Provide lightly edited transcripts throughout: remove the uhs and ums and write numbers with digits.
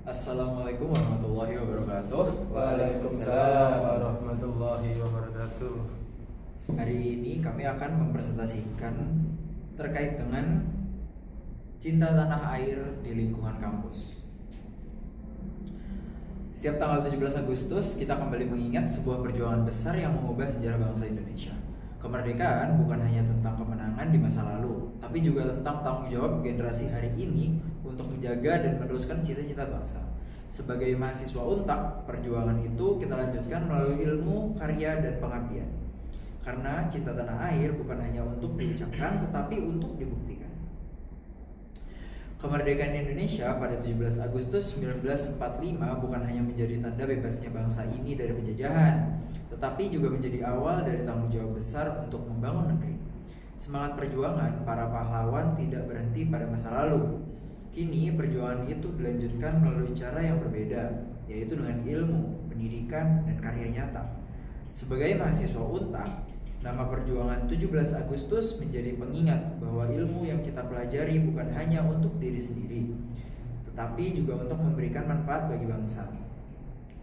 Assalamualaikum warahmatullahi wabarakatuh. Waalaikumsalam warahmatullahi wabarakatuh. Hari ini kami akan mempresentasikan terkait dengan cinta tanah air di lingkungan kampus. Setiap tanggal 17 Agustus kita kembali mengingat sebuah perjuangan besar yang mengubah sejarah bangsa Indonesia. Kemerdekaan bukan hanya tentang kemenangan di masa lalu, tapi juga tentang tanggung jawab generasi hari ini untuk menjaga dan meneruskan cita-cita bangsa. Sebagai mahasiswa Untak, perjuangan itu kita lanjutkan melalui ilmu, karya, dan pengabdian. Karena cinta tanah air bukan hanya untuk diucapkan, tetapi untuk dibuktikan. Kemerdekaan Indonesia pada 17 Agustus 1945 bukan hanya menjadi tanda bebasnya bangsa ini dari penjajahan, tetapi juga menjadi awal dari tanggung jawab besar untuk membangun negeri. Semangat perjuangan para pahlawan tidak berhenti pada masa lalu. Kini perjuangan itu dilanjutkan melalui cara yang berbeda, yaitu dengan ilmu, pendidikan, dan karya nyata. Sebagai mahasiswa Untak, nama perjuangan 17 Agustus menjadi pengingat bahwa ilmu yang kita pelajari bukan hanya untuk diri sendiri, tetapi juga untuk memberikan manfaat bagi bangsa.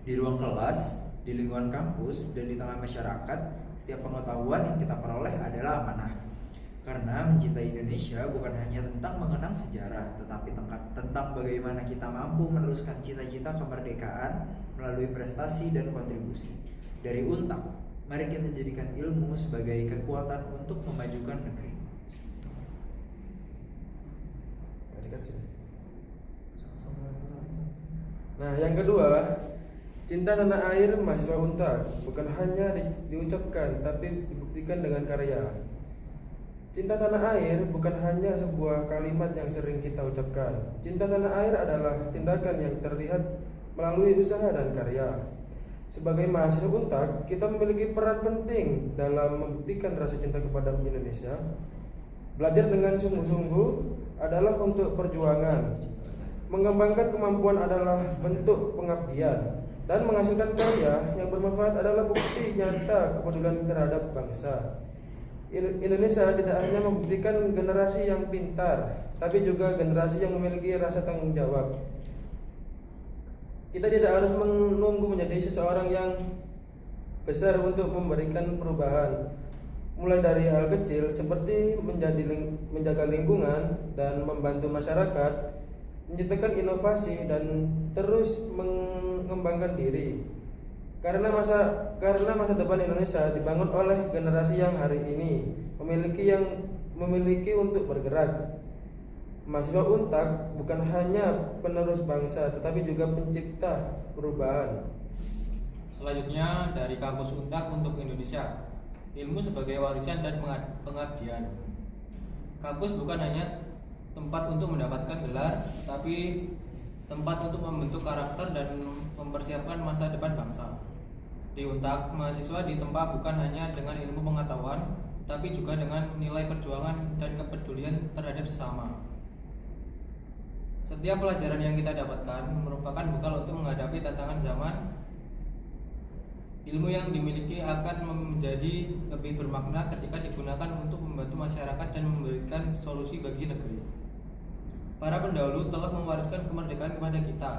Di ruang kelas, di lingkungan kampus, dan di tengah masyarakat, setiap pengetahuan yang kita peroleh adalah amanah. Karena mencintai Indonesia bukan hanya tentang mengenang sejarah, tetapi tentang bagaimana kita mampu meneruskan cita-cita kemerdekaan melalui prestasi dan kontribusi. Dari Untak, mari kita jadikan ilmu sebagai kekuatan untuk memajukan negeri. Tadi kan sih. Nah, yang kedua, cinta tanah air mahasiswa Untak bukan hanya diucapkan, tapi dibuktikan dengan karya. Cinta tanah air bukan hanya sebuah kalimat yang sering kita ucapkan. Cinta tanah air adalah tindakan yang terlihat melalui usaha dan karya. Sebagai mahasiswa Untak, kita memiliki peran penting dalam membuktikan rasa cinta kepada Indonesia. Belajar dengan sungguh-sungguh adalah untuk perjuangan. Mengembangkan kemampuan adalah bentuk pengabdian. Dan menghasilkan karya yang bermanfaat adalah bukti nyata kepedulian terhadap bangsa. Indonesia tidak hanya membuktikan generasi yang pintar, tapi juga generasi yang memiliki rasa tanggung jawab. Kita tidak harus menunggu menjadi seseorang yang besar untuk memberikan perubahan. Mulai dari hal kecil seperti menjaga lingkungan dan membantu masyarakat, menciptakan inovasi dan terus mengembangkan diri. Karena masa depan Indonesia dibangun oleh generasi yang hari ini memiliki untuk bergerak. Mahasiswa Untak bukan hanya penerus bangsa, tetapi juga pencipta perubahan. Selanjutnya dari kampus Untak untuk Indonesia, ilmu sebagai warisan dan pengabdian. Kampus bukan hanya tempat untuk mendapatkan gelar, tapi tempat untuk membentuk karakter dan mempersiapkan masa depan bangsa. Di Untak, mahasiswa ditempa bukan hanya dengan ilmu pengetahuan, tapi juga dengan nilai perjuangan dan kepedulian terhadap sesama. Setiap pelajaran yang kita dapatkan merupakan bekal untuk menghadapi tantangan zaman. Ilmu yang dimiliki akan menjadi lebih bermakna ketika digunakan untuk membantu masyarakat dan memberikan solusi bagi negeri. Para pendahulu telah mewariskan kemerdekaan kepada kita.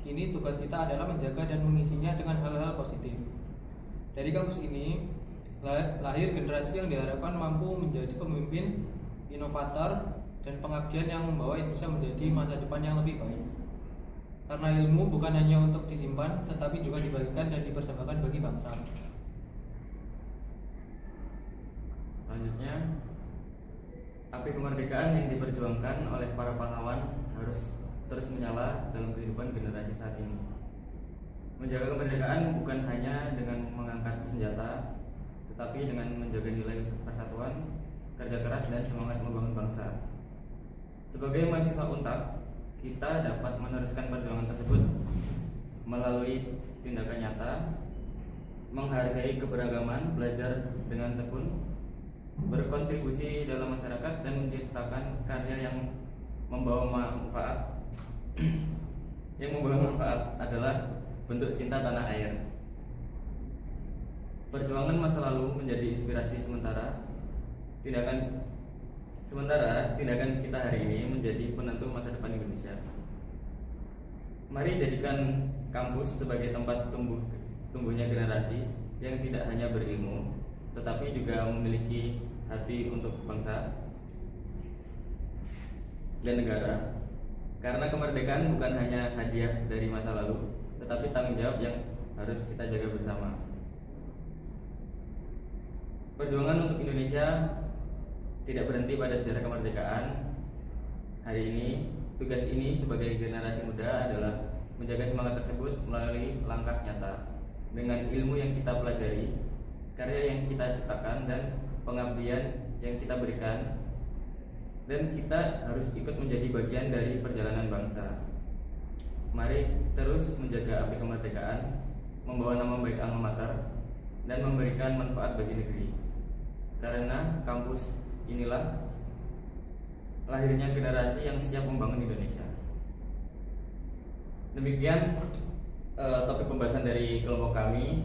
Kini tugas kita adalah menjaga dan mengisinya dengan hal-hal positif. Dari kampus ini lahir generasi yang diharapkan mampu menjadi pemimpin, inovator, dan pengabdian yang membawa Indonesia menjadi masa depan yang lebih baik. Karena ilmu bukan hanya untuk disimpan, tetapi juga dibagikan dan dipersembahkan bagi bangsa. Selanjutnya, api kemerdekaan yang diperjuangkan oleh para pahlawan harus terus menyala dalam kehidupan generasi saat ini. Menjaga kemerdekaan bukan hanya dengan mengangkat senjata, tetapi dengan menjaga nilai persatuan, kerja keras, dan semangat membangun bangsa. Sebagai mahasiswa Untak, kita dapat meneruskan perjuangan tersebut melalui tindakan nyata, menghargai keberagaman, belajar dengan tekun, berkontribusi dalam masyarakat, dan menciptakan karya yang membawa manfaat. Yang membawa manfaat adalah bentuk cinta tanah air. Perjuangan masa lalu menjadi inspirasi sementara tindakan kita hari ini menjadi penentu masa depan Indonesia. Mari jadikan kampus sebagai tempat tumbuhnya generasi yang tidak hanya berilmu, tetapi juga memiliki hati untuk bangsa dan negara. Karena kemerdekaan bukan hanya hadiah dari masa lalu, tetapi tanggung jawab yang harus kita jaga bersama. Perjuangan untuk Indonesia tidak berhenti pada sejarah kemerdekaan. Hari ini, tugas ini sebagai generasi muda adalah menjaga semangat tersebut melalui langkah nyata dengan ilmu yang kita pelajari, karya yang kita ciptakan, dan pengabdian yang kita berikan. Dan kita harus ikut menjadi bagian dari perjalanan bangsa. Mari terus menjaga api kemerdekaan, membawa nama baik alma mater, dan memberikan manfaat bagi negeri. Karena kampus inilah lahirnya generasi yang siap membangun Indonesia. Demikian topik pembahasan dari kelompok kami.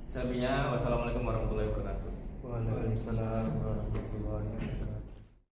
Selebihnya, wassalamualaikum warahmatullahi wabarakatuh. Waalaikumsalam warahmatullahi wabarakatuh.